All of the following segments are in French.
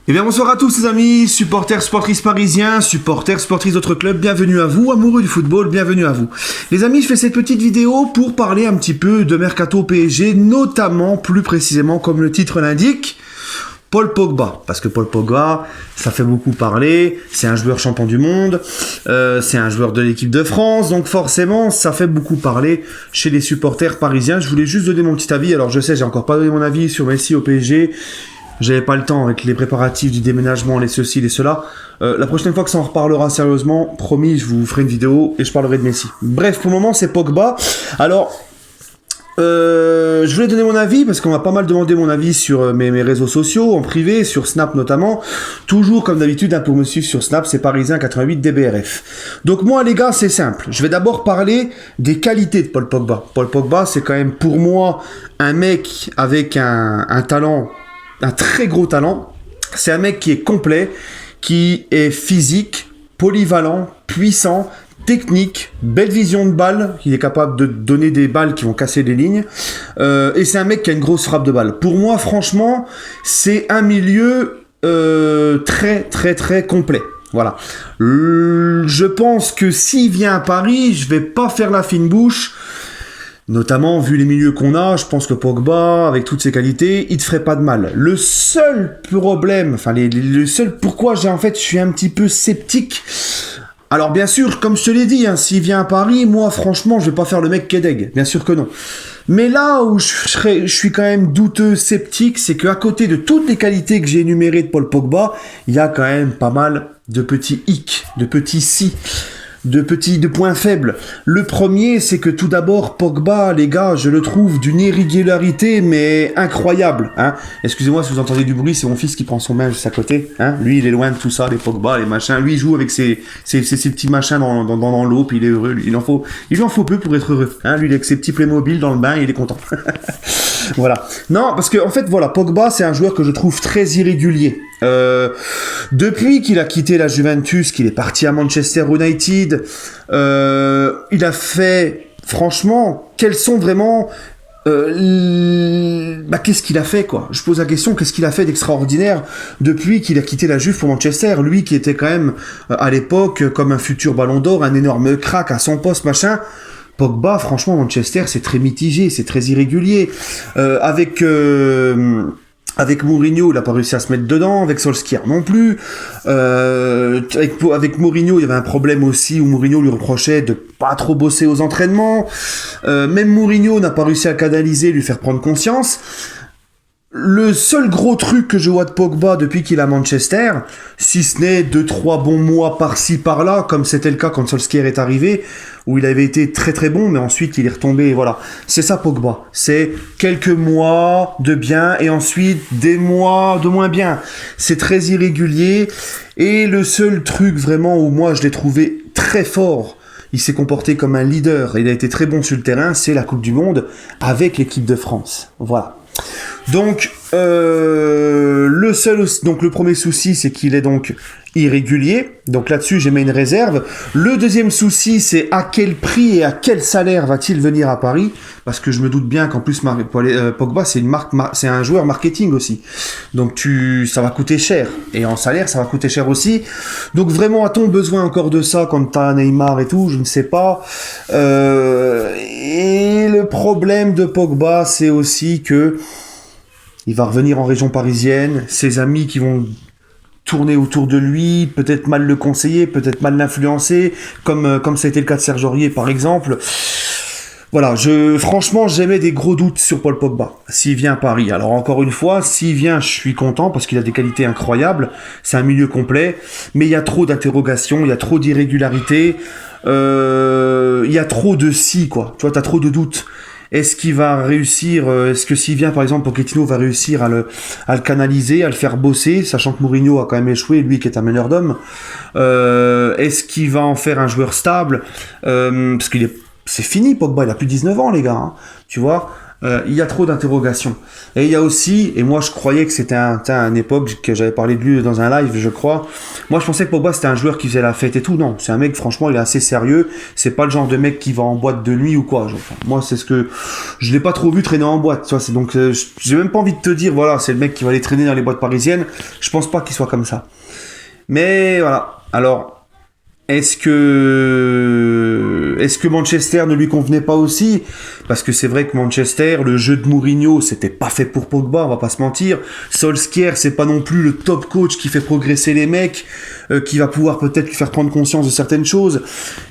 Eh bien bonsoir à tous les amis, supporters, supportrices parisiens, supporters, supportrices d'autres clubs, bienvenue à vous, amoureux du football, bienvenue à vous. Les amis, je fais cette petite vidéo pour parler un petit peu de Mercato PSG, notamment, plus précisément, comme le titre l'indique, Paul Pogba. Parce que Paul Pogba, ça fait beaucoup parler, c'est un joueur champion du monde, c'est un joueur de l'équipe de France, donc forcément, ça fait beaucoup parler chez les supporters parisiens. Je voulais juste donner mon petit avis, alors je sais, j'ai encore pas donné mon avis sur Messi au PSG, j'avais pas le temps avec les préparatifs du déménagement, les ceci, les cela. La prochaine fois que ça en reparlera sérieusement, promis, je vous ferai une vidéo et je parlerai de Messi. Bref, pour le moment, c'est Pogba. Alors, je voulais donner mon avis parce qu'on m'a pas mal demandé mon avis sur mes réseaux sociaux, en privé, sur Snap notamment. Toujours, comme d'habitude, pour me suivre sur Snap, c'est Parisien88 DBRF. Donc moi, les gars, c'est simple. Je vais d'abord parler des qualités de Paul Pogba. Paul Pogba, c'est quand même pour moi un mec avec un talent, un très gros talent. C'est un mec qui est complet, qui est physique, polyvalent, puissant, technique, belle vision de balle, il est capable de donner des balles qui vont casser les lignes, et c'est un mec qui a une grosse frappe de balle. Pour moi, franchement, c'est un milieu très complet. Voilà. Je pense que s'il vient à Paris, je vais pas faire la fine bouche. Notamment, vu les milieux qu'on a, je pense que Pogba, avec toutes ses qualités, il te ferait pas de mal. Le seul problème, enfin, le seul pourquoi je suis un petit peu sceptique. Alors, bien sûr, comme je te l'ai dit, hein, s'il vient à Paris, moi, franchement, je vais pas faire le mec Kedeg. Bien sûr que non. Mais là où je suis quand même douteux, sceptique, c'est qu'à côté de toutes les qualités que j'ai énumérées de Paul Pogba, il y a quand même pas mal de petits hic, de petits si. De points faibles. Le premier, c'est que tout d'abord, Pogba, les gars, je le trouve d'une irrégularité, mais incroyable. Hein. Excusez-moi si vous entendez du bruit, c'est mon fils qui prend son bain juste à côté. Hein. Lui, il est loin de tout ça, les Pogba, les machins. Lui, il joue avec ses petits machins dans l'eau, puis il est heureux. Lui. Il en faut peu pour être heureux. Hein. Lui, il est avec ses petits Playmobil dans le bain, il est content. Voilà. Non, parce que en fait, voilà, Pogba, c'est un joueur que je trouve très irrégulier. Depuis qu'il a quitté la Juventus, qu'il est parti à Manchester United, il a fait, franchement, quels sont vraiment... qu'est-ce qu'il a fait, quoi? Je pose la question, qu'est-ce qu'il a fait d'extraordinaire depuis qu'il a quitté la Juve pour Manchester? Lui qui était quand même, à l'époque, comme un futur ballon d'or, un énorme crack à son poste, machin... Pogba, franchement, Manchester, c'est très mitigé, c'est très irrégulier. Avec Mourinho, il n'a pas réussi à se mettre dedans. Avec Solskjaer non plus. Avec Mourinho, il y avait un problème aussi où Mourinho lui reprochait de pas trop bosser aux entraînements. Même Mourinho n'a pas réussi à canaliser, lui faire prendre conscience. Le seul gros truc que je vois de Pogba depuis qu'il est à Manchester, si ce n'est 2-3 bons mois par-ci par-là, comme c'était le cas quand Solskjaer est arrivé, où il avait été très bon, mais ensuite il est retombé, voilà. C'est ça Pogba, c'est quelques mois de bien, et ensuite des mois de moins bien. C'est très irrégulier, et le seul truc vraiment où moi je l'ai trouvé très fort, il s'est comporté comme un leader, il a été très bon sur le terrain, c'est la Coupe du Monde avec l'équipe de France. Voilà. Donc, le premier souci, c'est qu'il est donc irrégulier. Donc là-dessus, j'ai mis une réserve. Le deuxième souci, c'est à quel prix et à quel salaire va-t-il venir à Paris? Parce que je me doute bien qu'en plus, Pogba, c'est un joueur marketing aussi. Donc ça va coûter cher. Et en salaire, ça va coûter cher aussi. Donc vraiment, a-t-on besoin encore de ça quand t'as Neymar et tout? Je ne sais pas. Et le problème de Pogba, c'est aussi que il va revenir en région parisienne, ses amis qui vont tourner autour de lui, peut-être mal le conseiller, peut-être mal l'influencer, comme ça a été le cas de Serge Aurier par exemple. Voilà, franchement, j'émets des gros doutes sur Paul Pogba, s'il vient à Paris. Alors encore une fois, s'il vient, je suis content, parce qu'il a des qualités incroyables, c'est un milieu complet, mais il y a trop d'interrogations, il y a trop d'irrégularités, il y a trop de si, quoi. Tu vois, t'as trop de doutes. Est-ce qu'il va réussir, est-ce que s'il vient par exemple, Pochettino va réussir à le canaliser, à le faire bosser, sachant que Mourinho a quand même échoué, lui qui est un meneur d'hommes. Est-ce qu'il va en faire un joueur stable, parce c'est fini Pogba, il a plus de 19 ans les gars, hein, tu vois. il y a trop d'interrogations. Et il y a aussi, et moi je croyais que c'était une époque que j'avais parlé de lui dans un live, je crois. Moi je pensais que Pogba c'était un joueur qui faisait la fête et tout. Non, c'est un mec, franchement, il est assez sérieux. C'est pas le genre de mec qui va en boîte de nuit ou quoi. Enfin, moi c'est ce que je l'ai pas trop vu traîner en boîte. Tu vois, c'est donc j'ai même pas envie de te dire voilà, c'est le mec qui va aller traîner dans les boîtes parisiennes. Je pense pas qu'il soit comme ça. Mais voilà. Alors. Est-ce que Manchester ne lui convenait pas aussi? Parce que c'est vrai que Manchester, le jeu de Mourinho, c'était pas fait pour Pogba, on va pas se mentir. Solskjaer, c'est pas non plus le top coach qui fait progresser les mecs, qui va pouvoir peut-être lui faire prendre conscience de certaines choses.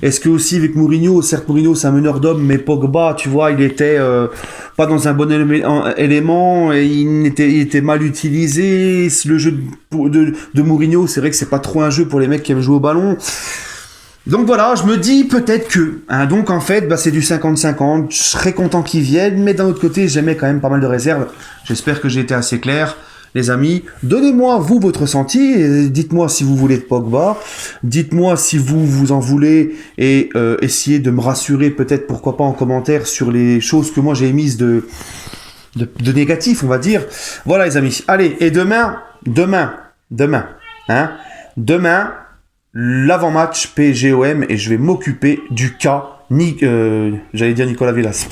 Est-ce que aussi avec Mourinho, certes Mourinho c'est un meneur d'hommes, mais Pogba, tu vois, il était pas dans un bon élément, et il était mal utilisé. Le jeu de Mourinho, c'est vrai que c'est pas trop un jeu pour les mecs qui aiment jouer au ballon. Donc voilà, je me dis peut-être que. Hein, donc en fait, c'est du 50-50. Je serais content qu'ils viennent, mais d'un autre côté, j'aimais quand même pas mal de réserves. J'espère que j'ai été assez clair, les amis. Donnez-moi, vous, votre ressenti. Et dites-moi si vous voulez de Pogba. Dites-moi si vous en voulez. Et essayez de me rassurer, peut-être, pourquoi pas, en commentaire sur les choses que moi j'ai émises de négatif, on va dire. Voilà, les amis. Allez, et demain, l'avant-match PSG-OM, et je vais m'occuper du cas, j'allais dire Nicolas Villas,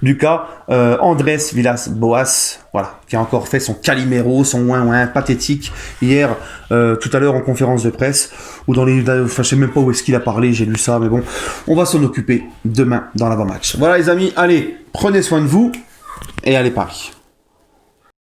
du cas Andrés Villas-Boas, voilà, qui a encore fait son Calimero, son ouin-ouin pathétique hier, tout à l'heure en conférence de presse, ou enfin je sais même pas où est-ce qu'il a parlé, j'ai lu ça, mais bon, on va s'en occuper demain dans l'avant-match. Voilà les amis, allez, prenez soin de vous, et allez Paris.